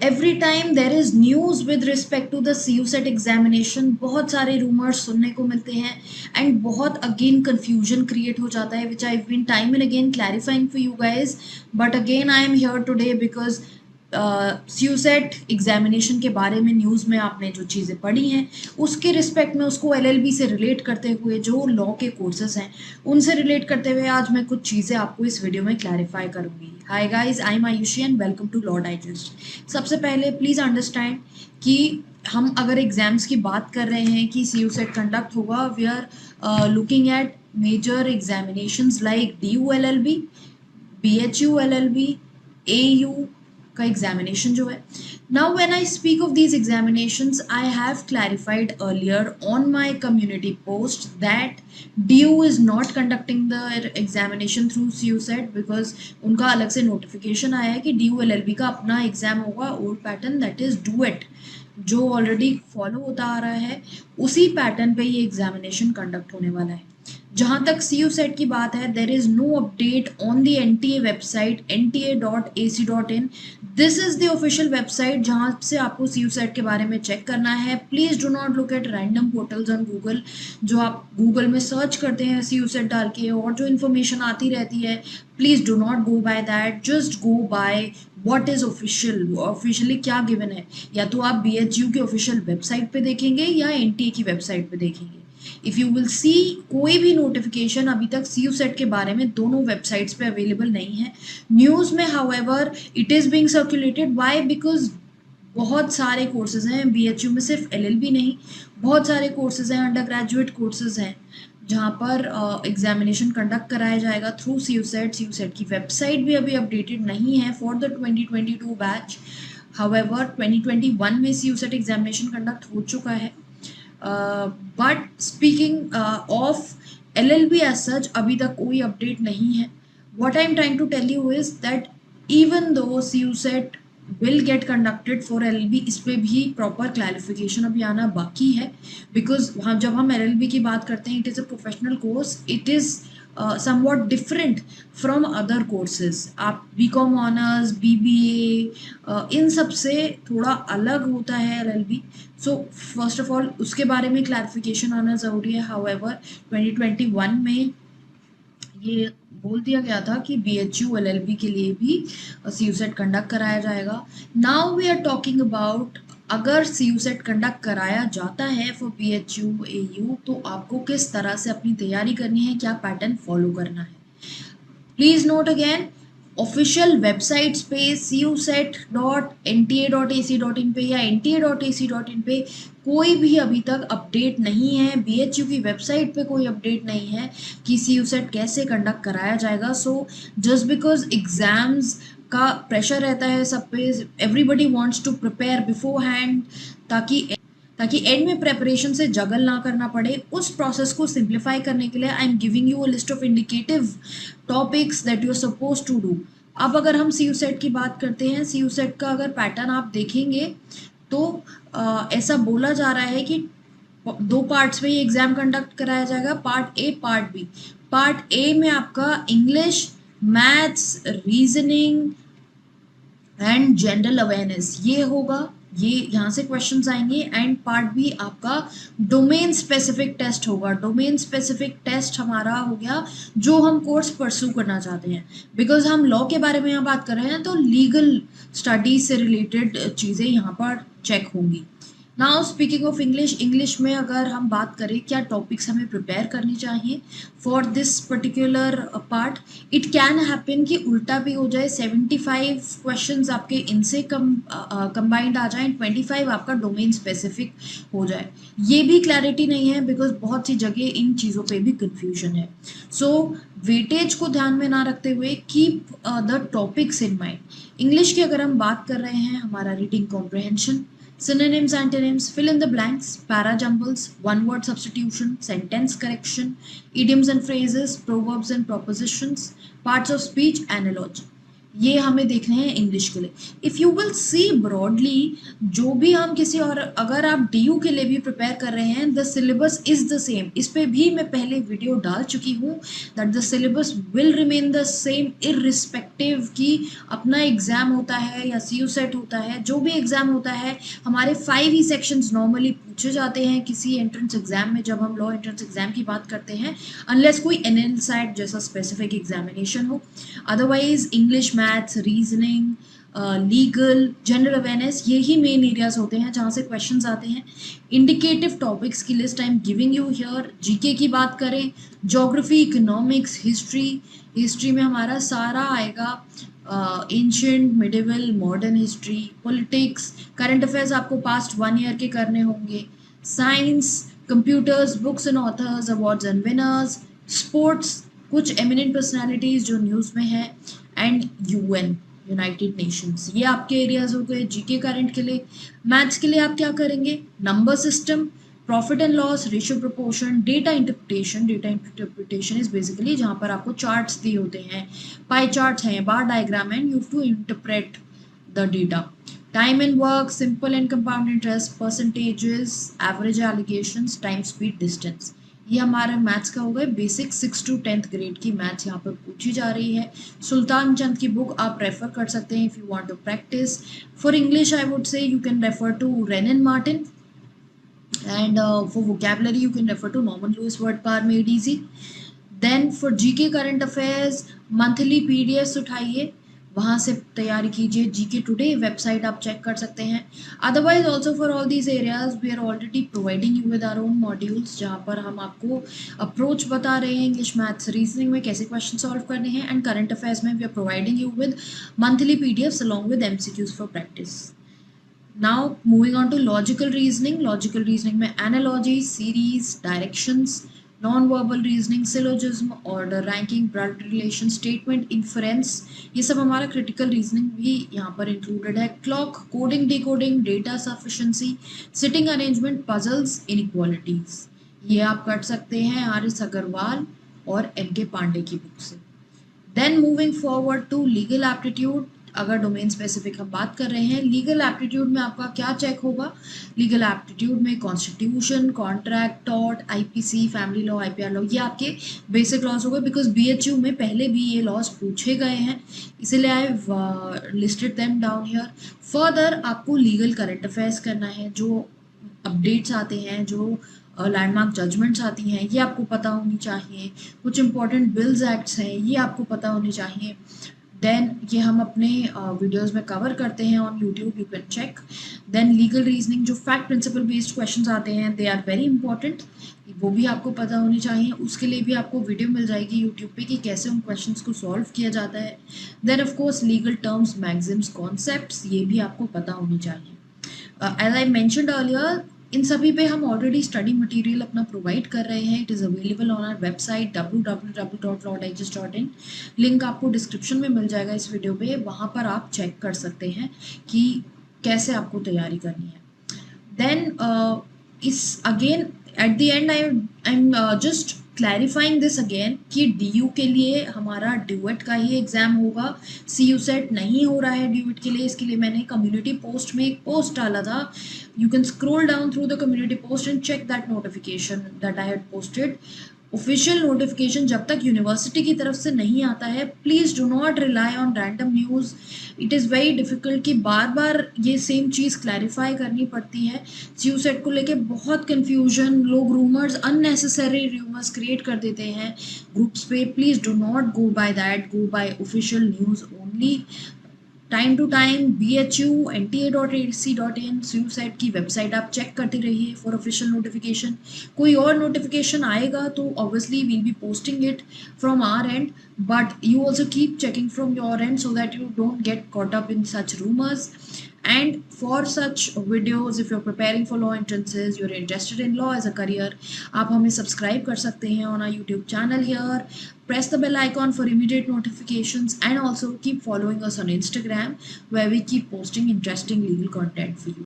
Every time there is news with respect to the CUSET examination, बहुत सारे rumours सुनने को मिलते हैं एंड बहुत अगेन कंफ्यूजन क्रिएट हो जाता है, which I been time and again clarifying for you guys. But again I am here today because CUSET examination के बारे में न्यूज़ में आपने जो चीज़ें पढ़ी हैं उसके रिस्पेक्ट में उसको LLB से रिलेट करते हुए, जो लॉ के कोर्सेज हैं उनसे रिलेट करते हुए आज मैं कुछ चीज़ें आपको इस वीडियो में क्लैरिफाई करूंगी. Hi guys, I am Ayushi and welcome to Law Digest. सबसे पहले प्लीज़ अंडरस्टैंड कि हम अगर एग्जाम्स की बात कर रहे हैं कि CUSET कंडक्ट होगा, we are looking at major examinations like DU LLB, BHU LLB, AU का एग्जामिनेशन जो है. Now when I speak of these examinations, I have clarified earlier on my community post that DU is not conducting the examination through CUSET because उनका अलग से notification आया है कि DU LLB का अपना एग्जाम होगा, old pattern, that is duet, जो ऑलरेडी फॉलो होता आ रहा है. उसी पैटर्न पे ये एग्जामिनेशन कंडक्ट होने वाला है. जहाँ तक CUSET की बात है, there is no update on the NTA website nta.ac.in. This is the official website जहाँ से आपको CUSET के बारे में चेक करना है. Please do not look at random portals on Google. जो आप गूगल में सर्च करते हैं CUSET डाल के और जो इन्फॉर्मेशन आती रहती है, please do not go by that, just go by what is official. Officially क्या गिवन है, या तो आप BHU की ऑफिशियल वेबसाइट पे देखेंगे या NTA की वेबसाइट पे देखेंगे. इफ यू विल सी, कोई भी नोटिफिकेशन अभी तक CUSET के बारे में दोनों वेबसाइट्स पे अवेलेबल नहीं है. न्यूज़ में however it is being circulated. Why? Because बहुत सारे कोर्सेज हैं BHU में, सिर्फ LLB नहीं, बहुत सारे कोर्सेज हैं, अंडर ग्रेजुएट कोर्सेज हैं जहाँ पर एग्जामिनेशन कंडक्ट कराया जाएगा थ्रू CUSET. CUSET की वेबसाइट भी अभी अपडेटेड नहीं है फॉर द 2022 बैच. हाउएवर 2021 में CUSET एग्जामिनेशन कंडक्ट हो चुका है. But speaking of LLB as such, अभी तक कोई अपडेट नहीं है. What I am trying to tell you is that even though CUSET will get conducted for LLB, इस पर भी प्रॉपर क्लैरिफिकेशन अभी आना बाकी है. बिकॉज जब हम LLB की बात करते हैं, it is a professional course, it is somewhat different from other courses. आप BCom ऑनर्स, BBA, इन सब से थोड़ा अलग होता है LLB. So first of all उसके बारे में क्लैरिफिकेशन आना ज़रूरी है. हाउएवर 2021 में ये बोल दिया गया था कि BHU LLB के लिए भी CUSET कंडक्ट कराया जाएगा. Now we are talking about, अगर CUSET कंडक्ट कराया जाता है फॉर BHU AU, तो आपको किस तरह से अपनी तैयारी करनी है, क्या पैटर्न फॉलो करना है. Please note again, official websites पे CUSET.nta.ac.in पे या nta.ac.in पे कोई भी अभी तक अपडेट नहीं है. BHU की वेबसाइट पे कोई अपडेट नहीं है कि CUSET कैसे कंडक्ट कराया जाएगा. सो जस्ट बिकॉज एग्जाम्स का प्रेशर रहता है सब पे, everybody wants to prepare beforehand, ताकि एंड में प्रेपरेशन से जगल ना करना पड़े. उस प्रोसेस को सिंप्लीफाई करने के लिए I am giving you a list of indicative topics that you are suppose to do. अब अगर हम CUSET की बात करते हैं, CUSET का अगर पैटर्न आप देखेंगे तो ऐसा बोला जा रहा है कि 2 पार्ट्स में ये एग्जाम कंडक्ट कराया जाएगा, part A, part B. Part A में आपका English, maths, reasoning and general awareness ये होगा, ये यहाँ से क्वेश्चंस आएंगे. एंड पार्ट बी आपका डोमेन स्पेसिफिक टेस्ट होगा. डोमेन स्पेसिफिक टेस्ट हमारा हो गया जो हम कोर्स परस्यू करना चाहते हैं. बिकॉज हम लॉ के बारे में यहाँ बात कर रहे हैं तो लीगल स्टडीज से रिलेटेड चीज़ें यहाँ पर चेक होंगी. Now speaking of English, English में अगर हम बात करें क्या टॉपिक्स हमें प्रिपेयर करनी चाहिए for this particular part, it can happen कि उल्टा भी हो जाए. 75 क्वेश्चंस आपके इनसे कंबाइंड आ जाएं, 25 आपका डोमेन स्पेसिफिक हो जाए. ये भी क्लैरिटी नहीं है बिकॉज बहुत सी जगह इन चीज़ों पे भी कंफ्यूजन है. सो वेटेज को ध्यान में ना रखते हुए keep the topics in mind. English की अगर हम बात कर रहे हैं, हमारा reading comprehension, synonyms, antonyms, fill in the blanks, para jumbles, one word substitution, sentence correction, idioms and phrases, proverbs and propositions, parts of speech, analogy. ये हमें देखने हैं इंग्लिश के लिए। If you will see broadly, जो भी हम किसी और, अगर आप डीयू के लिए भी प्रिपेयर कर रहे हैं, the syllabus is the same. इस पे भी मैं पहले वीडियो डाल चुकी हूँ that the syllabus will remain the same irrespective कि अपना एग्जाम होता है या सी यू सेट होता है, जो भी एग्जाम होता है, हमारे 5 ही सेक्शंस नॉर्मली पूछे जाते हैं किसी एंट्रेंस एग्जाम में, जब हम लॉ एंट्रेंस एग्जाम की बात करते हैं, अनलेस कोई एनएलसैट जैसा स्पेसिफिक एग्जामिनेशन हो। Otherwise English, maths, reasoning, legal, general awareness, यही मेन एरियाज होते हैं जहाँ से क्वेश्चंस आते हैं। इंडिकेटिव टॉपिक्स की list I am giving you here. GK की बात करें, ज्योग्राफी, इकोनॉमिक्स, हिस्ट्री में हमारा सारा आएगा, ancient, medieval, modern history, politics, current affairs आपको पास्ट 1 ईयर के करने होंगे, science, computers, books and authors, awards and winners, sports, कुछ एमिनेंट पर्सनालिटीज जो न्यूज़ में है, एंड यूएन, यूनाइटेड नेशंस। ये आपके एरियाज हो गए जीके करंट के लिए। मैथ्स के लिए आप क्या करेंगे, number system, profit and loss, ratio proportion, data interpretation is basically जहाँ पर आपको चार्ट्स दिए होते हैं, पाई चार्ट्स हैं, bar diagram, and you have to interpret the data. Time and work, simple and compound interest, percentages, average alligations, time, speed, distance. ये हमारा maths का हो गया बेसिक 6 to 10th ग्रेड की मैथ्स यहाँ पर पूछी जा रही है। सुल्तान चंद की बुक आप रेफर कर सकते हैं if you want to practice. For English I would say you can refer to Wren and Martin, and for vocabulary you can refer to Norman Lewis word power made easy. Then for GK current affairs monthly PDFs उठाइए, वहाँ से तैयारी कीजिए। GK today website आप check कर सकते हैं। Otherwise also for all these areas we are already providing you with our own modules, जहाँ पर हम आपको अप्रोच बता रहे हैं इंग्लिश, मैथ्स, रीजनिंग में कैसे क्वेश्चन सॉल्व करने हैं, एंड करंट अफेयर्स में we are providing you with monthly PDFs along with MCQs for practice. Now moving on to logical reasoning. Logical reasoning में analogy, series, directions, non-verbal reasoning, syllogism, order, ranking, blood relation, statement, inference, ये सब हमारा critical reasoning भी यहाँ पर included है। Clock, coding, decoding, data sufficiency, sitting arrangement, puzzles, inequalities, ये आप कर सकते हैं RS अग्रवाल और MK पांडे की बुक से। Then moving forward to legal aptitude, अगर डोमेन स्पेसिफिक हम बात कर रहे हैं, लीगल एप्टीट्यूड में आपका क्या चेक होगा, लीगल एप्टीट्यूड में constitution, contract, tort, IPC, family law, IPR law, ये आपके बेसिक लॉज हो गए, बिकॉज बीएचयू में पहले भी ये लॉज पूछे गए हैं, इसीलिए I listed them down here. Further आपको लीगल करंट अफेयर्स करना है, जो अपडेट्स आते हैं, जो लैंडमार्क जजमेंट्स आती हैं, ये आपको पता होनी चाहिए। कुछ इंपॉर्टेंट बिल्स एक्ट्स हैं, ये आपको पता होनी चाहिए। देन ये हम अपने वीडियोस में कवर करते हैं on YouTube, you can check. Then legal reasoning, जो फैक्ट प्रिंसिपल बेस्ड क्वेश्चंस आते हैं, दे आर वेरी इंपॉर्टेंट, वो भी आपको पता होनी चाहिए। उसके लिए भी आपको वीडियो मिल जाएगी यूट्यूब पे कि कैसे उन क्वेश्चंस को सॉल्व किया जाता है। Then of course legal terms, maxims, concepts, ये भी आपको पता होनी चाहिए। एज आई मेंशन्ड अर्लियर, इन सभी पे हम ऑलरेडी स्टडी मटेरियल अपना प्रोवाइड कर रहे हैं। It is available on our website www.lawdigest.in। Link आपको डिस्क्रिप्शन में मिल जाएगा इस वीडियो पे, वहाँ पर आप चेक कर सकते हैं कि कैसे आपको तैयारी करनी है। देन इस again at the and I am just clarifying this again कि DU के लिए हमारा ड्यूएट का ही एग्जाम होगा, CU सेट नहीं हो रहा है ड्यूएट के लिए। इसके लिए मैंने कम्युनिटी पोस्ट में एक पोस्ट डाला था, you can scroll down through the community post and check that notification that I had posted. Official notification जब तक यूनिवर्सिटी की तरफ से नहीं आता है, please do not rely on random news. It is very difficult कि बार बार ये सेम चीज़ क्लैरिफाई करनी पड़ती है। CU सेट को लेके बहुत कन्फ्यूजन, लोग रूमर्स, अननेसेसरी रूमर्स क्रिएट कर देते हैं ग्रुप्स पे। Please do not go by that, go by official news only. Time to time BHU, NTA.ac.in, CU set की वेबसाइट आप चेक करते रहिए फॉर ऑफिशियल नोटिफिकेशन। कोई और नोटिफिकेशन आएगा तो obviously we'll be posting it from our end, but you also keep checking from your end so that you don't get caught up in such rumors. And for such videos, if you're preparing for law entrances, you're interested in law as a career, आप हमें subscribe कर सकते हैं on our YouTube channel here. Press the bell icon for immediate notifications, and also keep following us on Instagram where we keep posting interesting legal content for you.